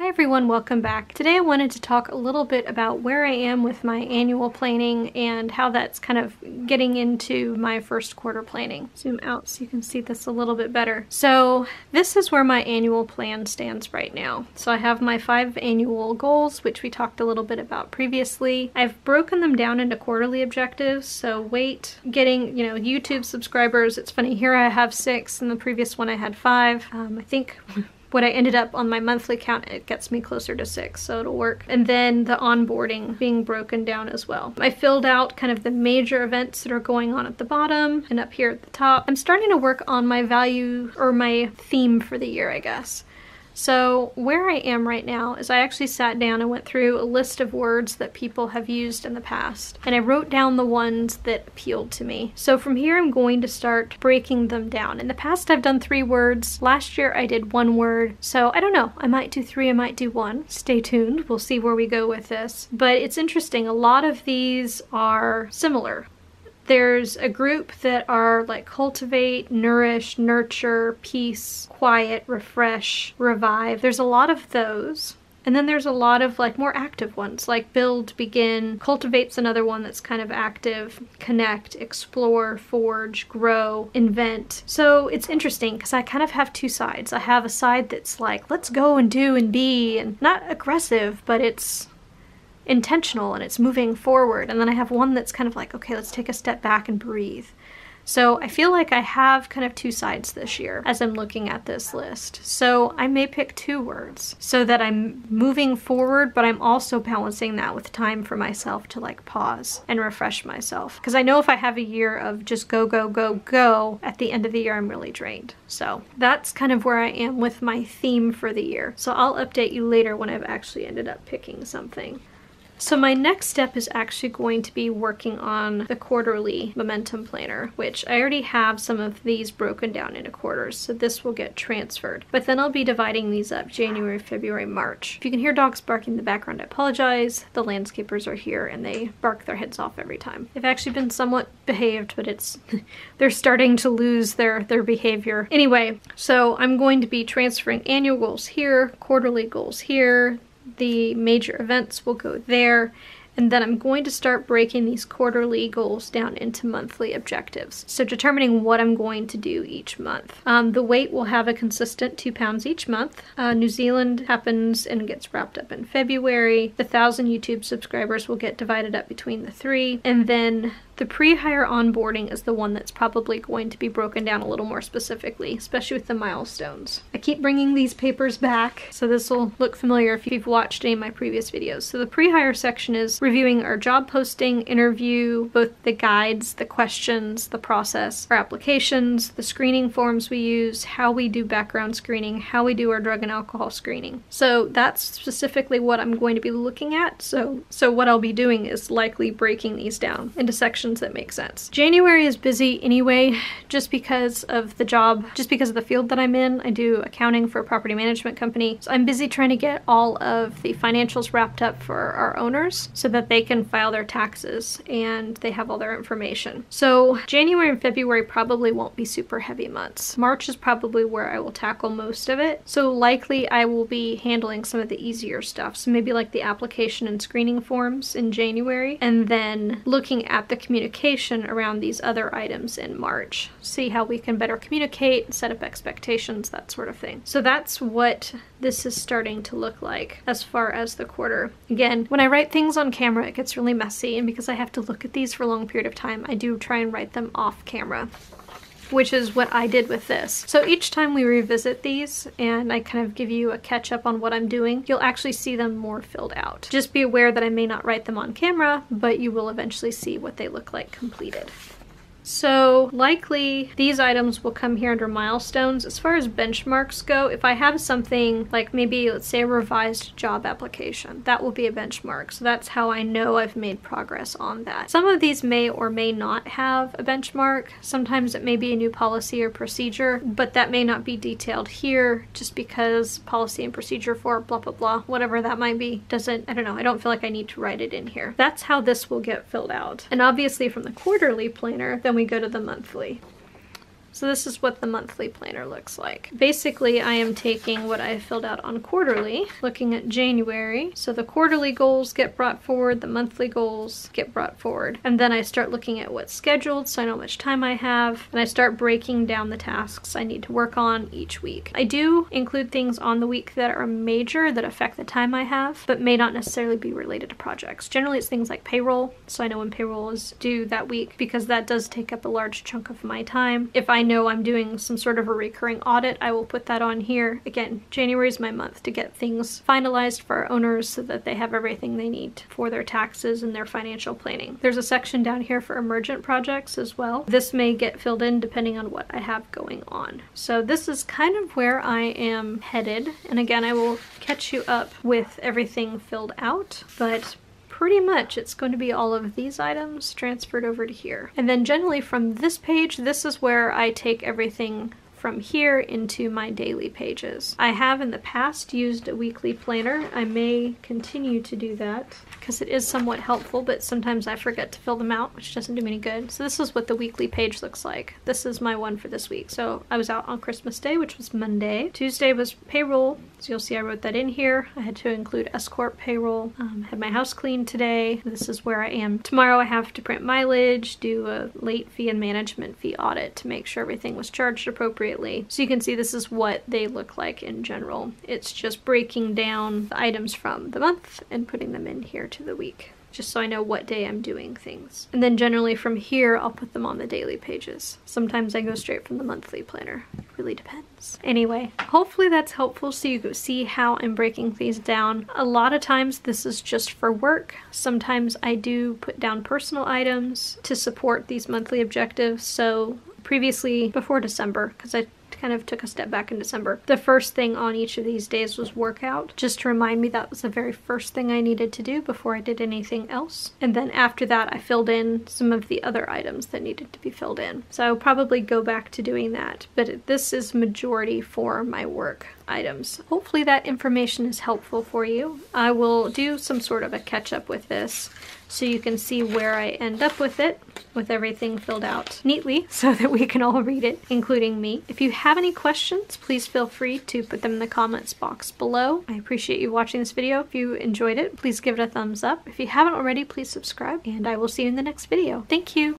Hi everyone, welcome back. Today I wanted to talk a little bit about where I am with my annual planning and how that's kind of getting into my first quarter planning. Zoom out so you can see this a little bit better. So this is where my annual plan stands right now. So I have my 5 annual goals, which we talked a little bit about previously. I've broken them down into quarterly objectives. So weight, getting, YouTube subscribers. It's funny, here I have 6 and the previous one I had 5. I think what I ended up on my monthly count, it gets me closer to 6, so it'll work. And then the onboarding being broken down as well. I filled out kind of the major events that are going on at the bottom and up here at the top. I'm starting to work on my value or my theme for the year, I guess. So where I am right now is I actually sat down and went through a list of words that people have used in the past, and I wrote down the ones that appealed to me. So from here I'm going to start breaking them down. In the past I've done 3 words. Last year I did 1 word. So I don't know, I might do 3, I might do 1. Stay tuned, we'll see where we go with this. But it's interesting, a lot of these are similar. There's a group that are like cultivate, nourish, nurture, peace, quiet, refresh, revive. There's a lot of those. And then there's a lot of like more active ones like build, begin, cultivate's another one that's kind of active, connect, explore, forge, grow, invent. So it's interesting because I kind of have 2 sides. I have a side that's like, let's go and do and be, and not aggressive, but it's intentional and it's moving forward. And then I have one that's kind of like, okay, let's take a step back and breathe. So I feel like I have kind of 2 sides this year as I'm looking at this list. So I may pick 2 words so that I'm moving forward, but I'm also balancing that with time for myself to like pause and refresh myself. Because I know if I have a year of just go, go, go, go, at the end of the year I'm really drained. So that's kind of where I am with my theme for the year. So I'll update you later when I've actually ended up picking something. So my next step is actually going to be working on the quarterly momentum planner, which I already have some of these broken down into quarters, so this will get transferred. But then I'll be dividing these up January, February, March. If you can hear dogs barking in the background, I apologize. The landscapers are here and they bark their heads off every time. They've actually been somewhat behaved, but it's they're starting to lose their behavior. Anyway, so I'm going to be transferring annual goals here, quarterly goals here. The major events will go there, and then I'm going to start breaking these quarterly goals down into monthly objectives. So determining what I'm going to do each month. The weight will have a consistent 2 pounds each month. New Zealand happens and gets wrapped up in February. The 1,000 YouTube subscribers will get divided up between the 3, and then the pre-hire onboarding is the one that's probably going to be broken down a little more specifically, especially with the milestones. I keep bringing these papers back, so this will look familiar if you've watched any of my previous videos. So the pre-hire section is reviewing our job posting, interview, both the guides, the questions, the process, our applications, the screening forms we use, how we do background screening, how we do our drug and alcohol screening. So that's specifically what I'm going to be looking at. So what I'll be doing is likely breaking these down into sections that make sense. January is busy anyway, just because of the job, just because of the field that I'm in. I do accounting for a property management company. So I'm busy trying to get all of the financials wrapped up for our owners so that they can file their taxes and they have all their information. So January and February probably won't be super heavy months. March is probably where I will tackle most of it. So likely I will be handling some of the easier stuff. So maybe like the application and screening forms in January, and then looking at the communication around these other items in March. See how we can better communicate, set up expectations, that sort of thing. So that's what this is starting to look like as far as the quarter. Again, when I write things on camera, it gets really messy, and because I have to look at these for a long period of time, I do try and write them off camera, which is what I did with this. So each time we revisit these and I kind of give you a catch up on what I'm doing, you'll actually see them more filled out. Just be aware that I may not write them on camera, but you will eventually see what they look like completed. So likely these items will come here under milestones. As far as benchmarks go, if I have something like maybe let's say a revised job application, that will be a benchmark. So that's how I know I've made progress on that. Some of these may or may not have a benchmark. Sometimes it may be a new policy or procedure, but that may not be detailed here just because policy and procedure for blah, blah, blah, whatever that might be, I don't know, I don't feel like I need to write it in here. That's how this will get filled out. And obviously from the quarterly planner, then we go to the monthly. So this is what the monthly planner looks like. Basically, I am taking what I filled out on quarterly, looking at January. So the quarterly goals get brought forward, the monthly goals get brought forward. And then I start looking at what's scheduled so I know how much time I have, and I start breaking down the tasks I need to work on each week. I do include things on the week that are major that affect the time I have, but may not necessarily be related to projects. Generally, it's things like payroll, so I know when payroll is due that week because that does take up a large chunk of my time. If I know I'm doing some sort of a recurring audit, I will put that on here. Again, January is my month to get things finalized for our owners so that they have everything they need for their taxes and their financial planning. There's a section down here for emergent projects as well. This may get filled in depending on what I have going on. So this is kind of where I am headed. And again, I will catch you up with everything filled out, but pretty much it's going to be all of these items transferred over to here. And then generally from this page, this is where I take everything from here into my daily pages. I have in the past used a weekly planner. I may continue to do that because it is somewhat helpful, but sometimes I forget to fill them out, which doesn't do me any good. So this is what the weekly page looks like. This is my one for this week. So I was out on Christmas Day, which was Monday. Tuesday was payroll. So you'll see I wrote that in here. I had to include S-Corp payroll. Had my house cleaned today. This is where I am. Tomorrow I have to print mileage, do a late fee and management fee audit to make sure everything was charged appropriately. So you can see this is what they look like in general. It's just breaking down the items from the month and putting them in here to the week, just so I know what day I'm doing things. And then generally from here, I'll put them on the daily pages. Sometimes I go straight from the monthly planner. It really depends. Anyway, hopefully that's helpful so you can see how I'm breaking these down. A lot of times this is just for work. Sometimes I do put down personal items to support these monthly objectives. So previously, before December, because I kind of took a step back in December, the first thing on each of these days was workout, just to remind me that was the very first thing I needed to do before I did anything else. And then after that, I filled in some of the other items that needed to be filled in. So I'll probably go back to doing that, but this is majority for my work items. Hopefully that information is helpful for you. I will do some sort of a catch up with this so you can see where I end up with it, with everything filled out neatly so that we can all read it, including me. If you have any questions, please feel free to put them in the comments box below. I appreciate you watching this video. If you enjoyed it, please give it a thumbs up. If you haven't already, please subscribe, and I will see you in the next video. Thank you!